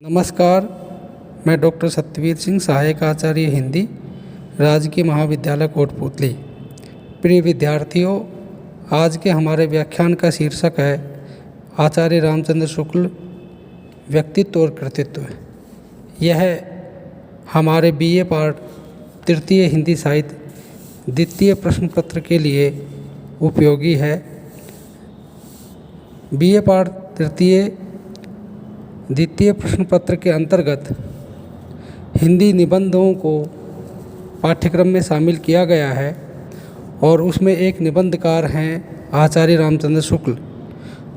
नमस्कार, मैं डॉक्टर सत्यवीर सिंह, सहायक आचार्य हिंदी, राजकीय महाविद्यालय कोटपूतली। प्रिय विद्यार्थियों, आज के हमारे व्याख्यान का शीर्षक है आचार्य रामचंद्र शुक्ल, व्यक्तित्व और कृतित्व। यह हमारे बीए पाठ तृतीय हिंदी साहित्य द्वितीय प्रश्न पत्र के लिए उपयोगी है। बीए पाठ तृतीय द्वितीय प्रश्न पत्र के अंतर्गत हिंदी निबंधों को पाठ्यक्रम में शामिल किया गया है और उसमें एक निबंधकार हैं आचार्य रामचंद्र शुक्ल।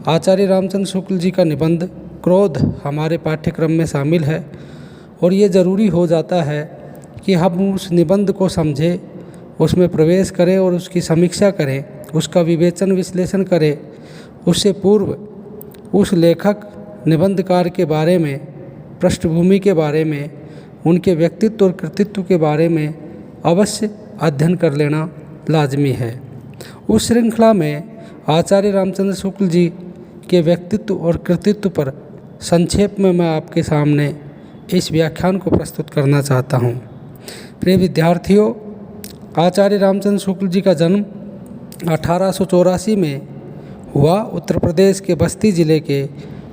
आचार्य रामचंद्र शुक्ल जी का निबंध क्रोध हमारे पाठ्यक्रम में शामिल है और ये ज़रूरी हो जाता है कि हम उस निबंध को समझें, उसमें प्रवेश करें और उसकी समीक्षा करें, उसका विवेचन विश्लेषण करें। उससे पूर्व उस लेखक निबंधकार के बारे में, पृष्ठभूमि के बारे में, उनके व्यक्तित्व और कृतित्व के बारे में अवश्य अध्ययन कर लेना लाजमी है। उस श्रृंखला में आचार्य रामचंद्र शुक्ल जी के व्यक्तित्व और कृतित्व पर संक्षेप में मैं आपके सामने इस व्याख्यान को प्रस्तुत करना चाहता हूँ। प्रिय विद्यार्थियों, आचार्य रामचंद्र शुक्ल जी का जन्म 1884 में हुआ उत्तर प्रदेश के बस्ती जिले के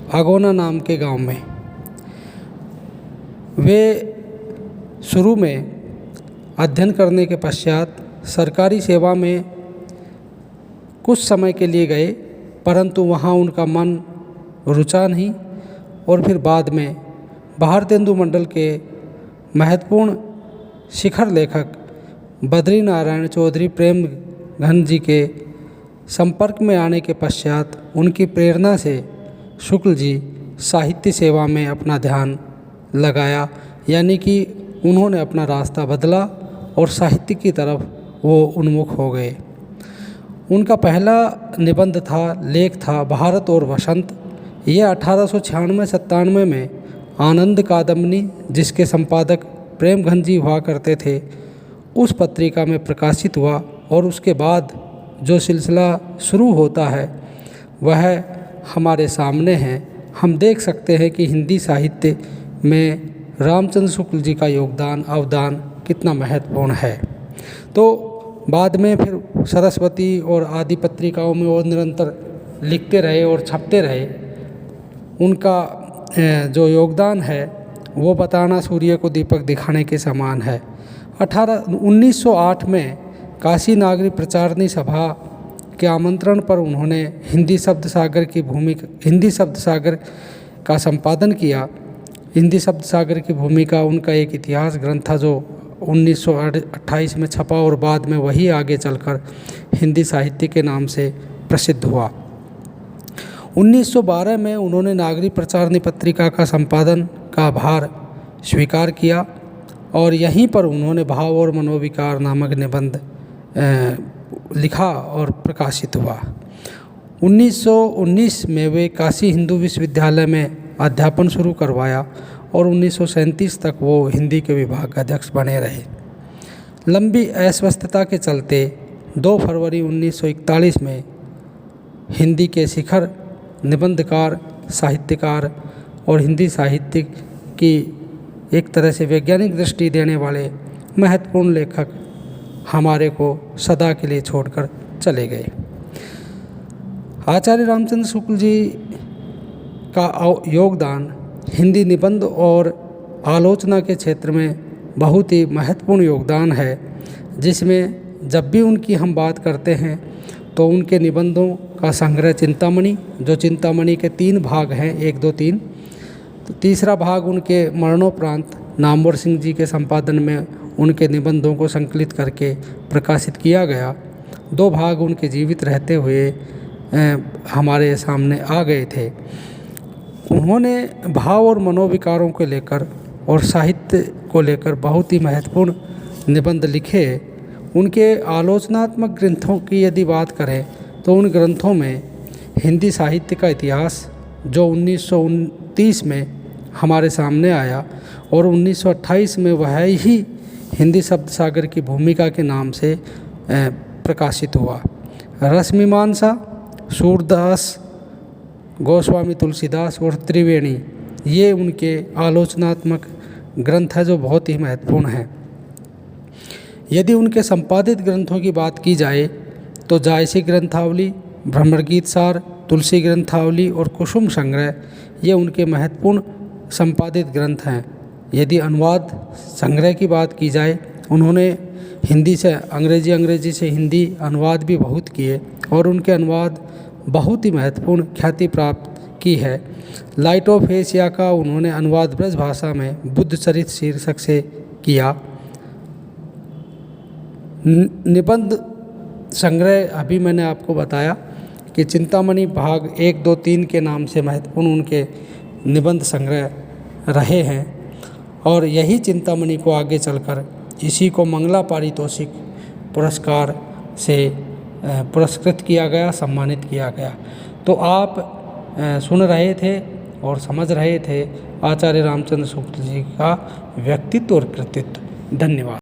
अगोना नाम के गांव में। वे शुरू में अध्ययन करने के पश्चात सरकारी सेवा में कुछ समय के लिए गए, परंतु वहां उनका मन रुचा नहीं और फिर बाद में भारतेंदु मंडल के महत्वपूर्ण शिखर लेखक बद्री नारायण चौधरी प्रेम घन जी के संपर्क में आने के पश्चात उनकी प्रेरणा से शुक्ल जी साहित्य सेवा में अपना ध्यान लगाया, यानी कि उन्होंने अपना रास्ता बदला और साहित्य की तरफ वो उन्मुख हो गए। उनका पहला निबंध लेख था भारत और वसंत। ये 1896-97 में आनंद कादम्बनी, जिसके संपादक प्रेम घन जी हुआ करते थे, उस पत्रिका में प्रकाशित हुआ और उसके बाद जो सिलसिला शुरू होता है वह हमारे सामने है। हम देख सकते हैं कि हिंदी साहित्य में रामचंद्र शुक्ल जी का अवदान कितना महत्वपूर्ण है। तो बाद में फिर सरस्वती और आदि पत्रिकाओं में वो निरंतर लिखते रहे और छपते रहे। उनका जो योगदान है वो बताना सूर्य को दीपक दिखाने के समान है। 1908 में काशी नागरी प्रचारणी सभा के आमंत्रण पर उन्होंने हिंदी शब्द सागर का संपादन किया। हिंदी शब्द सागर की भूमिका उनका एक इतिहास ग्रंथ था जो 1928 में छपा और बाद में वही आगे चलकर हिंदी साहित्य के नाम से प्रसिद्ध हुआ। 1912 में उन्होंने नागरी प्रचारणी पत्रिका का संपादन का भार स्वीकार किया और यहीं पर उन्होंने भाव और मनोविकार नामक निबंध लिखा और प्रकाशित हुआ। 1919 में वे काशी हिंदू विश्वविद्यालय में अध्यापन शुरू करवाया और 1937 तक वो हिंदी के विभाग अध्यक्ष बने रहे। लंबी अस्वस्थता के चलते 2 फरवरी 1941 में हिंदी के शिखर निबंधकार, साहित्यकार और हिंदी साहित्य की एक तरह से वैज्ञानिक दृष्टि देने वाले महत्वपूर्ण लेखक हमारे को सदा के लिए छोड़कर चले गए। आचार्य रामचंद्र शुक्ल जी का योगदान हिंदी निबंध और आलोचना के क्षेत्र में बहुत ही महत्वपूर्ण योगदान है, जिसमें जब भी उनकी हम बात करते हैं तो उनके निबंधों का संग्रह चिंतामणि, जो चिंतामणि के 3 भाग हैं, 1, 2, 3। तो तीसरा भाग उनके मरणोपरांत नामवर सिंह जी के संपादन में उनके निबंधों को संकलित करके प्रकाशित किया गया। 2 भाग उनके जीवित रहते हुए हमारे सामने आ गए थे। उन्होंने भाव और मनोविकारों को लेकर और साहित्य को लेकर बहुत ही महत्वपूर्ण निबंध लिखे। उनके आलोचनात्मक ग्रंथों की यदि बात करें तो उन ग्रंथों में हिंदी साहित्य का इतिहास, जो 1929 में हमारे सामने आया और 1928 में वह ही हिंदी शब्द सागर की भूमिका के नाम से प्रकाशित हुआ। रसमीमांसा, सूरदास, गोस्वामी तुलसीदास और त्रिवेणी ये उनके आलोचनात्मक ग्रंथ है जो बहुत ही महत्वपूर्ण हैं। यदि उनके संपादित ग्रंथों की बात की जाए तो जायसी ग्रंथावली, भ्रमरगीत सार, तुलसी ग्रंथावली और कुसुम संग्रह ये उनके महत्वपूर्ण संपादित ग्रंथ हैं। यदि अनुवाद संग्रह की बात की जाए, उन्होंने हिंदी से अंग्रेजी, अंग्रेजी से हिंदी अनुवाद भी बहुत किए और उनके अनुवाद बहुत ही महत्वपूर्ण ख्याति प्राप्त की है। लाइट ऑफ एशिया का उन्होंने अनुवाद ब्रज भाषा में बुद्ध चरित शीर्षक से किया। निबंध संग्रह अभी मैंने आपको बताया कि चिंतामणि भाग 1, 2, 3 के नाम से महत्वपूर्ण उनके निबंध संग्रह रहे हैं और यही चिंतामणि को आगे चलकर इसी को मंगला पारितोषिक पुरस्कार से पुरस्कृत किया गया, सम्मानित किया गया। तो आप सुन रहे थे और समझ रहे थे आचार्य रामचंद्र शुक्ल जी का व्यक्तित्व और कृतित्व। धन्यवाद।